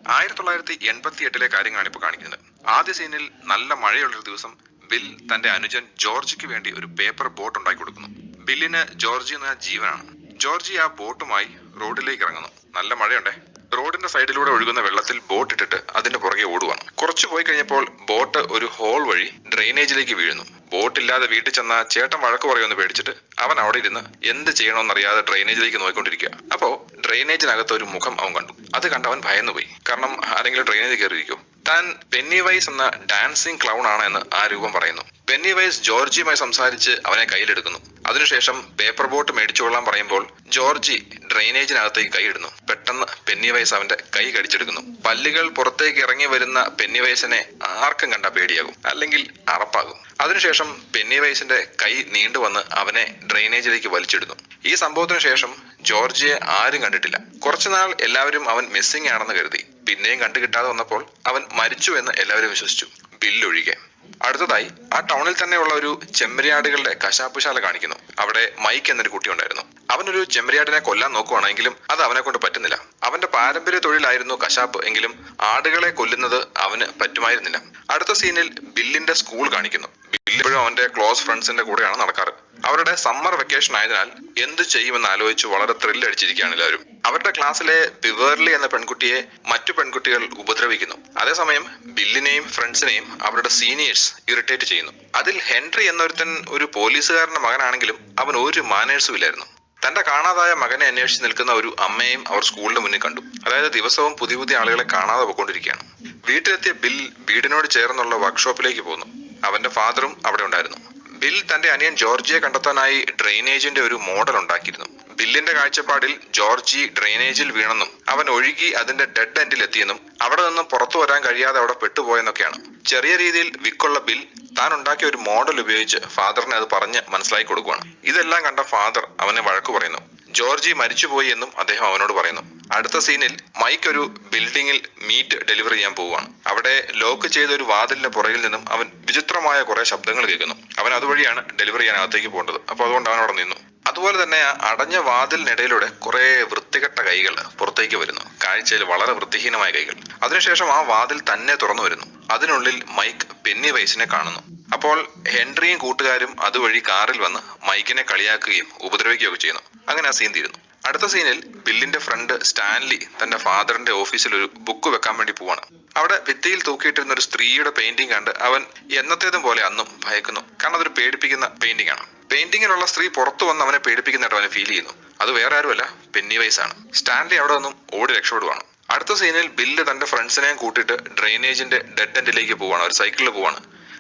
1988 കാര്യങ്ങളാണ് ഇപ്പോൾ കാണിക്കുന്നത്. ആദ്യ സീനിൽ നല്ല മഴയുള്ളൊരു ദിവസം ബിൽ തന്റെ അനുജൻ ജോർജിക്ക് വേണ്ടി ഒരു പേപ്പർ ബോട്ട് ഉണ്ടാക്കി കൊടുക്കുന്നു. ബില്ലിന് ജോർജി എന്ന ജീവനാണ്. ജോർജി ആ ബോട്ടുമായി റോഡിലേക്ക് ഇറങ്ങുന്നു. നല്ല മഴയുണ്ടേ. റോഡിന്റെ സൈഡിലൂടെ ഒഴുകുന്ന വെള്ളത്തിൽ ബോട്ട് ഇട്ടിട്ട് അതിന്റെ പുറകെ ഓടുവാണ്. കുറച്ചു പോയി കഴിഞ്ഞപ്പോൾ ബോട്ട് ഒരു ഹോൾ വഴി ഡ്രെയിനേജിലേക്ക് വീഴുന്നു. ബോട്ടില്ലാതെ വീട്ടിൽ ചെന്ന ചേട്ടൻ വഴക്ക് പറയുമെന്ന് പേടിച്ചിട്ട് അവൻ അവിടെ ഇരുന്ന് എന്ത് ചെയ്യണമെന്നറിയാതെ ഡ്രെയിനേജിലേക്ക് നോക്കിക്കൊണ്ടിരിക്കുക. അപ്പോ ഡ്രെയിനേജിനകത്ത് ഒരു മുഖം അവൻ കണ്ടു. അത് കണ്ട് അവൻ ഭയന്നുപോയി. കാരണം ആരെങ്കിലും ഡ്രെയിനേജിൽ കയറിയിരിക്കും. താൻ പെന്നിവൈസ് എന്ന ഡാൻസിങ് ക്ലൗൺ ആണ് എന്ന് ആ രൂപം പറയുന്നു. പെന്നിവൈസ് ജോർജിയുമായി സംസാരിച്ച് അവനെ കയ്യിലെടുക്കുന്നു. അതിനുശേഷം പേപ്പർ ബോട്ട് മേടിച്ചുകൊള്ളാൻ പറയുമ്പോൾ ജോർജി ഡ്രെയിനേജിനകത്തേക്ക് കൈയിടുന്നു. പെട്ടെന്ന് പെന്നിവൈസ് അവന്റെ കൈ കടിച്ചെടുക്കുന്നു. പല്ലുകൾ പുറത്തേക്ക് ഇറങ്ങി വരുന്ന പെന്നിവൈസിനെ ആർക്കും കണ്ട പേടിയാകും, അല്ലെങ്കിൽ അറപ്പാകും. അതിനുശേഷം പെന്നിവൈസിന്റെ കൈ നീണ്ടുവന്ന് അവനെ ഡ്രെയിനേജിലേക്ക് വലിച്ചിടുന്നു. ഈ സംഭവത്തിന് ശേഷം ജോർജിയെ ആരും കണ്ടിട്ടില്ല. കുറച്ചുനാൾ എല്ലാവരും അവൻ മിസ്സിംഗ് ആണെന്ന് കരുതി. പിന്നെയും കണ്ടുകിട്ടാതെ വന്നപ്പോൾ അവൻ മരിച്ചു എന്ന് എല്ലാവരും വിശ്വസിച്ചു, ബില്ലൊഴികെ. അടുത്തതായി ആ ടൗണിൽ തന്നെയുള്ള ഒരു ചെമ്മരിയാടുകളുടെ കശാപ്പുശാല കാണിക്കുന്നു. അവിടെ മൈക്ക് എന്നൊരു കുട്ടി ഉണ്ടായിരുന്നു. അവനൊരു ചെമ്മരിയാടിനെ കൊല്ലാൻ നോക്കുവാണെങ്കിലും അത് അവനെ കൊണ്ട് പറ്റുന്നില്ല. അവന്റെ പാരമ്പര്യ തൊഴിലായിരുന്നു കശാപ്പ്, എങ്കിലും ആടുകളെ കൊല്ലുന്നത് അവന് പറ്റുമായിരുന്നില്ല. അടുത്ത സീനിൽ ബില്ലിന്റെ സ്കൂൾ കാണിക്കുന്നു. ബില്ലിപ്പോഴും അവന്റെ ക്ലോസ് ഫ്രണ്ട്സിന്റെ കൂടെയാണ് നടക്കാറ്. അവരുടെ സമ്മർ വെക്കേഷൻ ആയതിനാൽ എന്ത് ചെയ്യുമെന്ന് ആലോചിച്ച് വളരെ ത്രില്ലടിച്ചിരിക്കുകയാണ് എല്ലാവരും. അവരുടെ ക്ലാസ്സിലെ ബിവേർലി എന്ന പെൺകുട്ടിയെ മറ്റു പെൺകുട്ടികൾ ഉപദ്രവിക്കുന്നു. അതേസമയം ബില്ലിനെയും ഫ്രണ്ട്സിനെയും അവരുടെ സീനിയേഴ്സ് ഇറിറ്റേറ്റ് ചെയ്യുന്നു. അതിൽ ഹെൻറി എന്നൊരുത്തൻ ഒരു പോലീസുകാരന്റെ മകനാണെങ്കിലും അവൻ ഒരു മാനേഴ്സും ഇല്ലായിരുന്നു. തന്റെ കാണാതായ മകനെ അന്വേഷിച്ച് നിൽക്കുന്ന ഒരു അമ്മയും അവർ സ്കൂളിന്റെ മുന്നിൽ കണ്ടു. അതായത് ദിവസവും പുതിയ പുതിയ ആളുകളെ കാണാതെ പോയിക്കൊണ്ടിരിക്കുകയാണ്. വീട്ടിലെത്തിയ ബിൽ വീടിനോട് ചേർന്നുള്ള വർക്ക്ഷോപ്പിലേക്ക് പോകുന്നു. അവന്റെ ഫാദറും അവിടെ ഉണ്ടായിരുന്നു. ബിൽ തന്റെ അനിയൻ ജോർജിയെ കണ്ടെത്താനായി ഡ്രെയിനേജിന്റെ ഒരു മോഡൽ ഉണ്ടാക്കിയിരുന്നു. ബില്ലിന്റെ കാഴ്ചപ്പാടിൽ ജോർജി ഡ്രെയിനേജിൽ വീണെന്നും അവൻ ഒഴുകി അതിന്റെ ഡെഡ് എൻഡിൽ എത്തിയെന്നും അവിടെ നിന്നും പുറത്തു വരാൻ കഴിയാതെ അവിടെ പെട്ടുപോയെന്നൊക്കെയാണ്. ചെറിയ രീതിയിൽ വിക്കുള്ള ബിൽ താൻ ഉണ്ടാക്കിയ ഒരു മോഡൽ ഉപയോഗിച്ച് ഫാദറിനെ അത് പറഞ്ഞ് മനസ്സിലാക്കി കൊടുക്കുകയാണ്. ഇതെല്ലാം കണ്ട ഫാദർ അവനെ വഴക്കു പറയുന്നു. ജോർജി മരിച്ചുപോയി എന്നും അദ്ദേഹം അവനോട് പറയുന്നു. അടുത്ത സീനിൽ മൈക്ക് ഒരു ബിൽഡിങ്ങിൽ മീറ്റ് ഡെലിവറി ചെയ്യാൻ പോവുകയാണ്. അവിടെ ലോക്ക് ചെയ്ത ഒരു വാതിലിന്റെ പുറകിൽ നിന്നും അവൻ വിചിത്രമായ കുറെ ശബ്ദങ്ങൾ കേൾക്കുന്നു. അവൻ അതുവഴിയാണ് ഡെലിവറി ചെയ്യാൻ അകത്തേക്ക് പോകേണ്ടത്. അപ്പൊ അതുകൊണ്ട് അവൻ അവിടെ നിന്നു. അതുപോലെ തന്നെ അടഞ്ഞ വാതിലിനിടയിലൂടെ കുറെ വൃത്തികെട്ട കൈകൾ പുറത്തേക്ക് വരുന്നു. കാഴ്ചയിൽ വളരെ വൃത്തിഹീനമായ കൈകൾ. അതിനുശേഷം ആ വാതിൽ തന്നെ തുറന്നു വരുന്നു. അതിനുള്ളിൽ മൈക്ക് പെന്നിവൈസിനെ കാണുന്നു. അപ്പോൾ ഹെൻറിയും കൂട്ടുകാരും അതുവഴി കാറിൽ വന്ന് മൈക്കിനെ കളിയാക്കുകയും ഉപദ്രവിക്കുകയൊക്കെ ചെയ്യുന്നു. അങ്ങനെ ആ സീൻ തീരുന്നു. അടുത്ത സീനിൽ ബില്ലിന്റെ ഫ്രണ്ട് സ്റ്റാൻലി തന്റെ ഫാദറിന്റെ ഓഫീസിൽ ഒരു ബുക്ക് വെക്കാൻ വേണ്ടി പോവാണ്. അവിടെ ഭിത്തിയിൽ തൂക്കിയിട്ടിരുന്ന ഒരു സ്ത്രീയുടെ പെയിന്റിംഗ് കണ്ട് അവൻ എന്നത്തേതും പോലെ അന്നും ഭയക്കുന്നു. കാരണം അതൊരു പേടിപ്പിക്കുന്ന പെയിന്റിംഗ് ആണ്. പെയിന്റിങ്ങിലുള്ള സ്ത്രീ പുറത്തു വന്ന് അവനെ പേടിപ്പിക്കുന്നതായിട്ട് അവനെ ഫീൽ ചെയ്യുന്നു. അത് വേറെ ആരുമല്ല, പെന്നിവൈസ് ആണ്. സ്റ്റാൻലി അവിടെ നിന്നും ഓടി രക്ഷപ്പെടുവാണ്. അടുത്ത സീനിൽ ബില്ല് തന്റെ ഫ്രണ്ട്സിനെയും കൂട്ടിയിട്ട് ഡ്രെയിനേജിന്റെ ഡെഡ് എൻഡിലേക്ക് പോവാണ്. ഒരു സൈക്കിളിൽ പോവാണ്.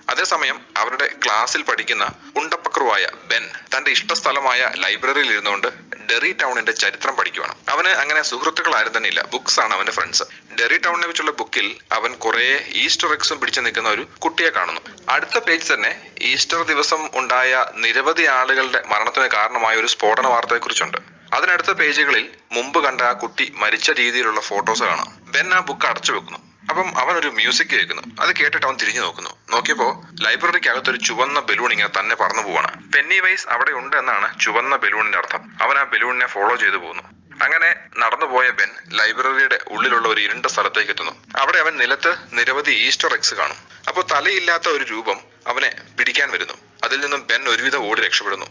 അതേസമയം അവരുടെ ക്ലാസ്സിൽ പഠിക്കുന്ന ഉണ്ടപ്പക്രുവായ ബെൻ തന്റെ ഇഷ്ടസ്ഥലമായ ലൈബ്രറിയിൽ ഇരുന്നുകൊണ്ട് ഡെറി ടൗണിന്റെ ചരിത്രം പഠിക്കുവാണ്. അവന് അങ്ങനെ സുഹൃത്തുക്കൾ ആരും തന്നെ ഇല്ല. ബുക്സ് ആണ് അവന്റെ ഫ്രണ്ട്സ്. ഡെറി ടൗണിനെ കുറിച്ചുള്ള ബുക്കിൽ അവൻ കുറെ ഈസ്റ്റർ എഗ്സും പിടിച്ചു നിൽക്കുന്ന ഒരു കുട്ടിയെ കാണുന്നു. അടുത്ത പേജ് തന്നെ ഈസ്റ്റർ ദിവസം ഉണ്ടായ നിരവധി ആളുകളുടെ മരണത്തിന് കാരണമായ ഒരു സ്ഫോടന വാർത്തയെ കുറിച്ചുണ്ട്. അതിനടുത്ത പേജുകളിൽ മുമ്പ് കണ്ട ആ കുട്ടി മരിച്ച രീതിയിലുള്ള ഫോട്ടോസ് കാണാം. ബെൻ ആ ബുക്ക് അടച്ചു വെക്കുന്നു. അപ്പം അവൻ ഒരു മ്യൂസിക് കേൾക്കുന്നു. അത് കേട്ടിട്ട് അവൻ തിരിഞ്ഞു നോക്കുന്നു. നോക്കിയപ്പോ ലൈബ്രറിക്കകത്ത് ഒരു ചുവന്ന ബലൂൺ ഇങ്ങനെ തന്നെ പറന്നു പോവാണ്. പെന്നിവൈസ് അവിടെ ഉണ്ട് എന്നാണ് ചുവന്ന ബലൂണിന്റെ അർത്ഥം. അവൻ ആ ബലൂണിനെ ഫോളോ ചെയ്തു പോകുന്നു. അങ്ങനെ നടന്നുപോയ ബെൻ ലൈബ്രറിയുടെ ഉള്ളിലുള്ള ഒരു ഇരുണ്ട സ്ഥലത്തേക്ക് എത്തുന്നു. അവിടെ അവൻ നിലത്ത് നിരവധി ഈസ്റ്റർ എഗ്സ് കാണും. അപ്പോൾ തലയില്ലാത്ത ഒരു രൂപം അവനെ പിടിക്കാൻ വരുന്നു. അതിൽ നിന്നും ബെൻ ഒരുവിധം ഓടി രക്ഷപ്പെടുന്നു.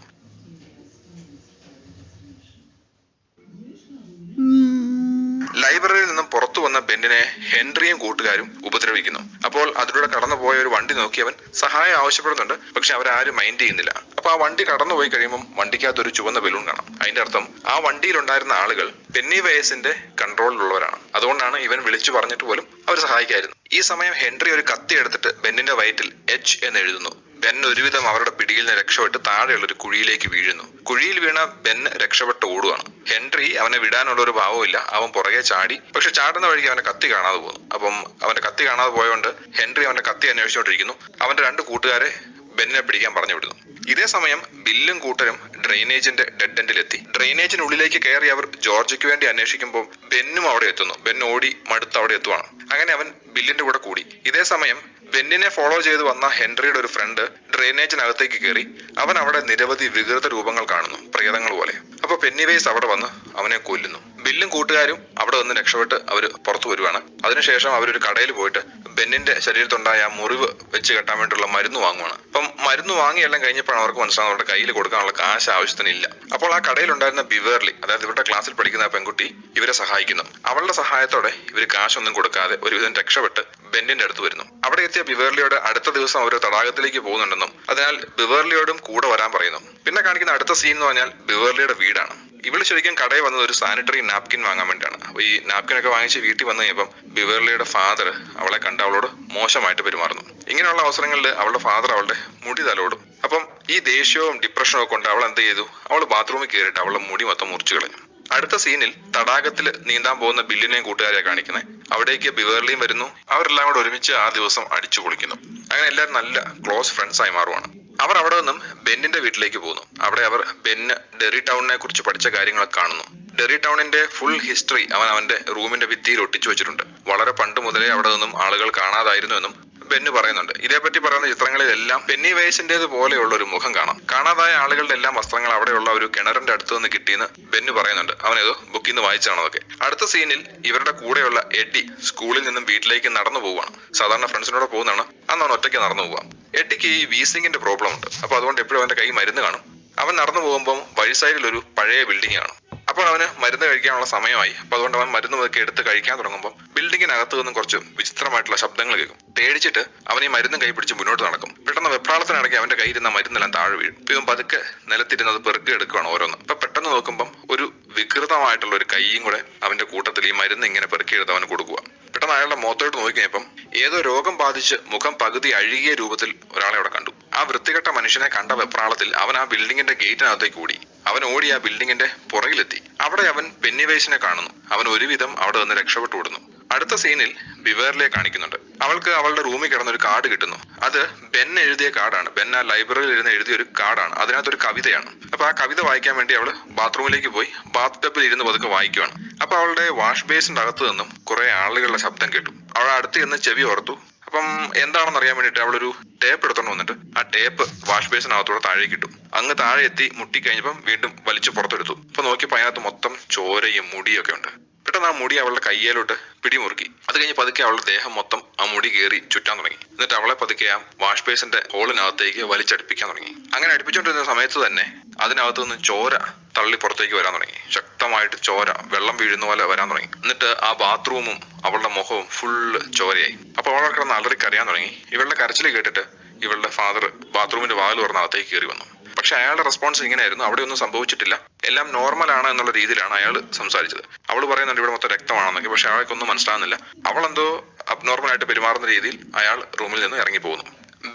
ലൈബ്രറിയിൽ നിന്നും പുറത്തു വന്ന ബെന്നിനെ ഹെൻറിയും കൂട്ടുകാരും ഉപദ്രവിക്കുന്നു. അപ്പോൾ അതിലൂടെ കടന്നുപോയ ഒരു വണ്ടി നോക്കി അവൻ സഹായം ആവശ്യപ്പെടുന്നുണ്ട്. പക്ഷെ അവരാരും മൈൻഡ് ചെയ്യുന്നില്ല. അപ്പൊ ആ വണ്ടി കടന്നുപോയി കഴിയുമ്പോൾ വണ്ടിക്കകത്ത് ഒരു ചുവന്ന ബലൂൺ കാണാം. അതിന്റെ അർത്ഥം ആ വണ്ടിയിലുണ്ടായിരുന്ന ആളുകൾ പെന്നിവൈസിന്റെ കൺട്രോളിലുള്ളവരാണ്. അതുകൊണ്ടാണ് ഇവൻ വിളിച്ചു പറഞ്ഞിട്ട് പോലും അവർ സഹായിക്കായിരുന്നു. ഈ സമയം ഹെൻറി ഒരു കത്തി എടുത്തിട്ട് ബെന്നിന്റെ വയറ്റിൽ എച്ച് എന്ന് എഴുതുന്നു. ബെൻ ഒരുവിധം അവരുടെ പിടിയിൽ നിന്ന് രക്ഷപ്പെട്ട് താഴെയുള്ള ഒരു കുഴിയിലേക്ക് വീഴുന്നു. കുഴിയിൽ വീണ ബെൻ രക്ഷപ്പെട്ട് ഓടുകയാണ്. ഹെൻറി അവനെ വിടാനുള്ള ഒരു ഭാവമില്ല. അവൻ പുറകെ ചാടി. പക്ഷെ ചാടുന്ന വഴിക്ക് അവന്റെ കത്തി കാണാതെ പോകുന്നു. അപ്പം അവന്റെ കത്തി കാണാതെ പോയതുകൊണ്ട് ഹെൻറി അവന്റെ കത്തി അന്വേഷിച്ചുകൊണ്ടിരിക്കുന്നു. അവന്റെ രണ്ട് കൂട്ടുകാരെ ബെന്നിനെ പിടിക്കാൻ പറഞ്ഞു വിടുന്നു. ഇതേ സമയം ബില്ലും കൂട്ടരും ഡ്രെയിനേജിന്റെ ഡെഡ് എൻഡിലെത്തി. ഡ്രെയിനേജിനുള്ളിലേക്ക് കയറി അവർ ജോർജിക്ക് വേണ്ടി അന്വേഷിക്കുമ്പോൾ ബെന്നും അവിടെ എത്തുന്നു. ബെൻ ഓടി മടുത്ത് അവിടെ എത്തുവാണ്. അങ്ങനെ അവൻ ബില്ലിന്റെ കൂടെ കൂടി. ഇതേ സമയം ബെന്നിനെ ഫോളോ ചെയ്ത് വന്ന ഹെൻറിയുടെ ഒരു ഫ്രണ്ട് ഡ്രെയിനേജിനകത്തേക്ക് കയറി. അവൻ അവിടെ നിരവധി വികൃത രൂപങ്ങൾ കാണുന്നു, പ്രേതങ്ങൾ പോലെ. അപ്പൊ പെന്നിവേസ് അവിടെ വന്ന് അവനെ കൊല്ലുന്നു. ബില്ലും കൂട്ടുകാരും അവിടെ നിന്ന് രക്ഷപ്പെട്ട് അവര് പുറത്തു വരുവാണ്. അതിനുശേഷം അവരൊരു കടയിൽ പോയിട്ട് ബെന്നിന്റെ ശരീരത്തുണ്ടായ ആ മുറിവ് വെച്ച് കെട്ടാൻ വേണ്ടിയുള്ള മരുന്ന് വാങ്ങുവാണ്. അപ്പം മരുന്ന് വാങ്ങിയെല്ലാം കഴിഞ്ഞപ്പോഴാണ് അവർക്ക് മനസ്സിലാകുന്നത് അവരുടെ കയ്യിൽ കൊടുക്കാനുള്ള കാശ് ആവശ്യത്തിനില്ല. അപ്പോൾ ആ കടയിലുണ്ടായിരുന്ന ബിവേർലി, അതായത് ഇവരുടെ ക്ലാസ്സിൽ പഠിക്കുന്ന ആ പെൺകുട്ടി ഇവരെ സഹായിക്കുന്നു. അവളുടെ സഹായത്തോടെ ഇവർ കാശൊന്നും കൊടുക്കാതെ ഒരുവിധം രക്ഷപ്പെട്ട് ബെന്നിന്റെ അടുത്ത് വരുന്നു. അവിടെ എത്തിയ ബിവേർലിയോട് അടുത്ത ദിവസം അവർ തടാകത്തിലേക്ക് പോകുന്നുണ്ടെന്നും അതിനാൽ ബിവേർലിയോടും കൂടെ വരാൻ പറയുന്നു. പിന്നെ കാണിക്കുന്ന അടുത്ത സീൻ എന്ന് പറഞ്ഞാൽ ബിവേർലിയുടെ വീടാണ്. ഇവള് ശരിക്കും കടയിൽ വന്നത് ഒരു സാനിറ്ററി നാപ്കിൻ വാങ്ങാൻ വേണ്ടിയാണ്. അപ്പൊ ഈ നാപ്കിൻ ഒക്കെ വാങ്ങിച്ച് വീട്ടിൽ വന്നു കഴിഞ്ഞപ്പം ബിവേർലിയുടെ ഫാദർ അവളെ കണ്ട് അവളോട് മോശമായിട്ട് പെരുമാറുന്നു. ഇങ്ങനെയുള്ള അവസരങ്ങളിൽ അവളുടെ ഫാദർ അവളുടെ മുടി തലോടും. അപ്പം ഈ ദേഷ്യവും ഡിപ്രഷനും ഒക്കെ കൊണ്ട് അവൾ എന്ത് ചെയ്തു, അവൾ ബാത്റൂമിൽ കയറിയിട്ട് അവളുടെ മുടി മൊത്തം മുറിച്ചു കളഞ്ഞു. അടുത്ത സീനിൽ തടാകത്തിൽ നീന്താൻ പോകുന്ന ബില്ലിനെയും കൂട്ടുകാരെയാണ് കാണിക്കുന്നത്. അവിടേക്ക് ബിവേർലിയും വരുന്നു. അവരെല്ലാം കൂടെ ഒരുമിച്ച് ആ ദിവസം അടിച്ചു പൊളിക്കുന്നു. അങ്ങനെ എല്ലാവരും നല്ല ക്ലോസ് ഫ്രണ്ട്സ് ആയി മാറുവാണ്. അവർ അവിടെ നിന്നും ബെന്നിന്റെ വീട്ടിലേക്ക് പോകുന്നു. അവിടെ അവർ ബെന്ന് ഡെറി ടൗണിനെ കുറിച്ച് പഠിച്ച കാര്യങ്ങളൊക്കെ കാണുന്നു. ഡെറി ടൗണിന്റെ ഫുൾ ഹിസ്റ്ററി അവൻ അവന്റെ റൂമിന്റെ ഭിത്തിയിൽ ഒട്ടിച്ചു വെച്ചിട്ടുണ്ട്. വളരെ പണ്ട് മുതലേ അവിടെ നിന്നും ആളുകൾ കാണാതായിരുന്നു എന്നും ബെന്ന് പറയുന്നുണ്ട്. ഇതേപ്പറ്റി പറയുന്ന ചിത്രങ്ങളിലെല്ലാം പെന്നിവേസിന്റേത് പോലെയുള്ള ഒരു മുഖം കാണാം. കാണാതായ ആളുകളുടെ എല്ലാം വസ്ത്രങ്ങൾ അവിടെയുള്ള ഒരു കിണറിന്റെ അടുത്ത് നിന്ന് കിട്ടിയെന്ന് ബെന്ന് പറയുന്നുണ്ട്. അവനേതോ ബുക്കിൽ നിന്ന് വായിച്ചാണോ അതൊക്കെ. അടുത്ത സീനിൽ ഇവരുടെ കൂടെയുള്ള എഡി സ്കൂളിൽ നിന്നും വീട്ടിലേക്ക് നടന്നു പോവുകയാണ്. സാധാരണ ഫ്രണ്ട്സിനോട് പോകുന്നതാണ്, അന്ന് അവൻ ഒറ്റയ്ക്ക് നടന്നു പോവാം. എഡിക്ക് ഈ വീസിങ്ങിന്റെ പ്രോബ്ലം ഉണ്ട്. അപ്പൊ അതുകൊണ്ട് എപ്പോഴും അവന്റെ കൈ മരുന്ന് കാണും. അവൻ നടന്നു പോകുമ്പോൾ വഴി സൈഡിൽ ഒരു പഴയ ബിൽഡിംഗ് ആണ്. അപ്പോൾ അവന് മരുന്ന് കഴിക്കാനുള്ള സമയമായി. അപ്പൊ അതുകൊണ്ട് അവൻ മരുന്ന് ഒക്കെ എടുത്ത് കഴിക്കാൻ തുടങ്ങുമ്പോൾ ബിൽഡിങ്ങിനകത്ത് നിന്നും കുറച്ച് വിചിത്രമായിട്ടുള്ള ശബ്ദങ്ങൾ കേൾക്കും. പേടിച്ചിട്ട് അവൻ ഈ മരുന്നും കൈ പിടിച്ച് മുന്നോട്ട് നടക്കും. പെട്ടെന്ന് വെപ്രാളത്തിനിടയ്ക്ക് അവന്റെ കയ്യിരുന്ന മരുന്നെല്ലാം താഴെ വീഴും. ഇവൻ പതുക്കെ നിലത്തിരുന്നത് പെറുക്കി എടുക്കുകയാണ് ഓരോന്ന്. അപ്പൊ പെട്ടെന്ന് നോക്കുമ്പോൾ ഒരു വികൃതമായിട്ടുള്ള ഒരു കൈയും കൂടെ അവന്റെ കൂട്ടത്തിൽ ഈ മരുന്ന് ഇങ്ങനെ പെറുക്കിയെടുത്ത് അവന് കൊടുക്കുക. പെട്ടെന്ന് അയാളുടെ മുഖത്തോട്ട് നോക്കി കഴിഞ്ഞപ്പം ഏതോ രോഗം ബാധിച്ച് മുഖം പകുതി അഴുകിയ രൂപത്തിൽ ഒരാളെ അവിടെ കണ്ടു. ആ വൃത്തികെട്ട മനുഷ്യനെ കണ്ട വെപ്രാളത്തിൽ അവൻ ആ ബിൽഡിങ്ങിന്റെ ഗേറ്റിനകത്തേക്ക് ഓടി. അവൻ ഓടി ആ ബിൽഡിങ്ങിന്റെ പുറകിലെത്തി. അവിടെ അവൻ പെന്നിവേസിനെ കാണുന്നു. അവൻ ഒരുവിധം അവിടെ നിന്ന് രക്ഷപ്പെട്ടു വിടുന്നു. അടുത്ത സീനിൽ ബിവേർലിയെ കാണിക്കുന്നുണ്ട്. അവൾക്ക് അവളുടെ റൂമിൽ കിടന്ന ഒരു കാർഡ് കിട്ടുന്നു. അത് ബെൻ എഴുതിയ കാർഡാണ്. ബെൻ ആ ലൈബ്രറിയിൽ ഇരുന്ന് എഴുതിയ ഒരു കാർഡാണ്. അതിനകത്തൊരു കവിതയാണ്. അപ്പൊ ആ കവിത വായിക്കാൻ വേണ്ടി അവള് ബാത്റൂമിലേക്ക് പോയി ബാത്ത് ടബിൽ ഇരുന്ന് പതുക്കെ വായിക്കുവാണ്. അപ്പൊ അവളുടെ വാഷ് ബേസിന്റെ അകത്ത് നിന്നും കുറെ ആളുകളുടെ ശബ്ദം കേട്ടു. അവൾ അടുത്ത് ചെന്ന് ചെവി ഓർത്തു. അപ്പം എന്താണെന്ന് അറിയാൻ വേണ്ടിയിട്ട് അവളൊരു ടേപ്പ് എടുത്തോണ്ട് വന്നിട്ട് ആ ടേപ്പ് വാഷ് ബേസിനകത്തൂടെ താഴേക്ക് ഇട്ടു. അങ്ങ് താഴെ എത്തി മുട്ടി കഴിഞ്ഞപ്പം വീണ്ടും വലിച്ചു പുറത്തെടുത്തു. അപ്പൊ നോക്കിയപ്പോ അതിനകത്ത് മൊത്തം ചോരയും മുടിയൊക്കെ ഉണ്ട്. പെട്ടെന്ന് ആ മുടി അവളുടെ കയ്യിലോട്ട് പിടിമുറുക്കി. അത് കഴിഞ്ഞ് പതുക്കെ അവളുടെ ദേഹം മൊത്തം ആ മുടി കയറി ചുറ്റാൻ തുടങ്ങി. എന്നിട്ട് അവളെ പതുക്കെ ആ വാഷ് ബേസിന്റെ ഹോളിനകത്തേക്ക് വലിച്ചടുപ്പിക്കാൻ തുടങ്ങി. അങ്ങനെ അടുപ്പിച്ചുകൊണ്ടിരുന്ന സമയത്ത് തന്നെ അതിനകത്ത് നിന്ന് ചോര തള്ളി പുറത്തേക്ക് വരാൻ തുടങ്ങി. ശക്തമായിട്ട് ചോര വെള്ളം വീഴുന്ന പോലെ വരാൻ തുടങ്ങി. എന്നിട്ട് ആ ബാത്റൂമും അവളുടെ മുഖവും ഫുള്ള് ചോരയായി. അപ്പൊ അവളെ കിടന്ന് അലറിക്കറിയാൻ തുടങ്ങി. ഇവളുടെ കരച്ചിൽ കേട്ടിട്ട് ഇവളുടെ ഫാദർ ബാത്റൂമിന്റെ വാതിൽ തുറന്ന് അകത്തേക്ക് കയറി വന്നു. പക്ഷെ അയാളുടെ റെസ്പോൺസ് ഇങ്ങനെയായിരുന്നു, അവിടെ ഒന്നും സംഭവിച്ചിട്ടില്ല, എല്ലാം നോർമൽ ആണ് എന്നുള്ള രീതിയിലാണ് അയാൾ സംസാരിച്ചത്. അവൾ പറയുന്നുണ്ട് ഇവിടെ മൊത്തം രക്തമാണെന്നൊക്കെ. പക്ഷെ അയാൾക്കൊന്നും മനസ്സിലാകുന്നില്ല. അവളെന്തോ അബ്നോർമൽ ആയിട്ട് പെരുമാറുന്ന രീതിയിൽ അയാൾ റൂമിൽ നിന്ന് ഇറങ്ങി പോകുന്നു.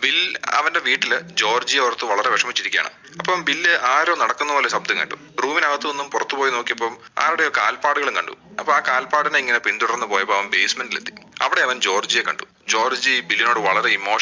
ബിൽ അവന്റെ വീട്ടില് ജോർജിയെ ഓർത്ത് വളരെ വിഷമിച്ചിരിക്കുകയാണ്. അപ്പം ബില്ല് ആരോ നടക്കുന്ന പോലെ ശബ്ദം കേട്ടു. റൂമിനകത്തു നിന്നും പുറത്തു പോയി നോക്കിയപ്പം ആരുടെയോ കാൽപ്പാടുകളും കണ്ടു. അപ്പൊ ആ കാൽപ്പാടിനെ ഇങ്ങനെ പിന്തുടർന്ന് പോയപ്പോൾ അവൻ ബേസ്മെന്റിലെത്തി. അവിടെ അവൻ ജോർജിയെ കണ്ടു. ജോർജി ബില്ലിനോട് വളരെ ഇമോഷണൽ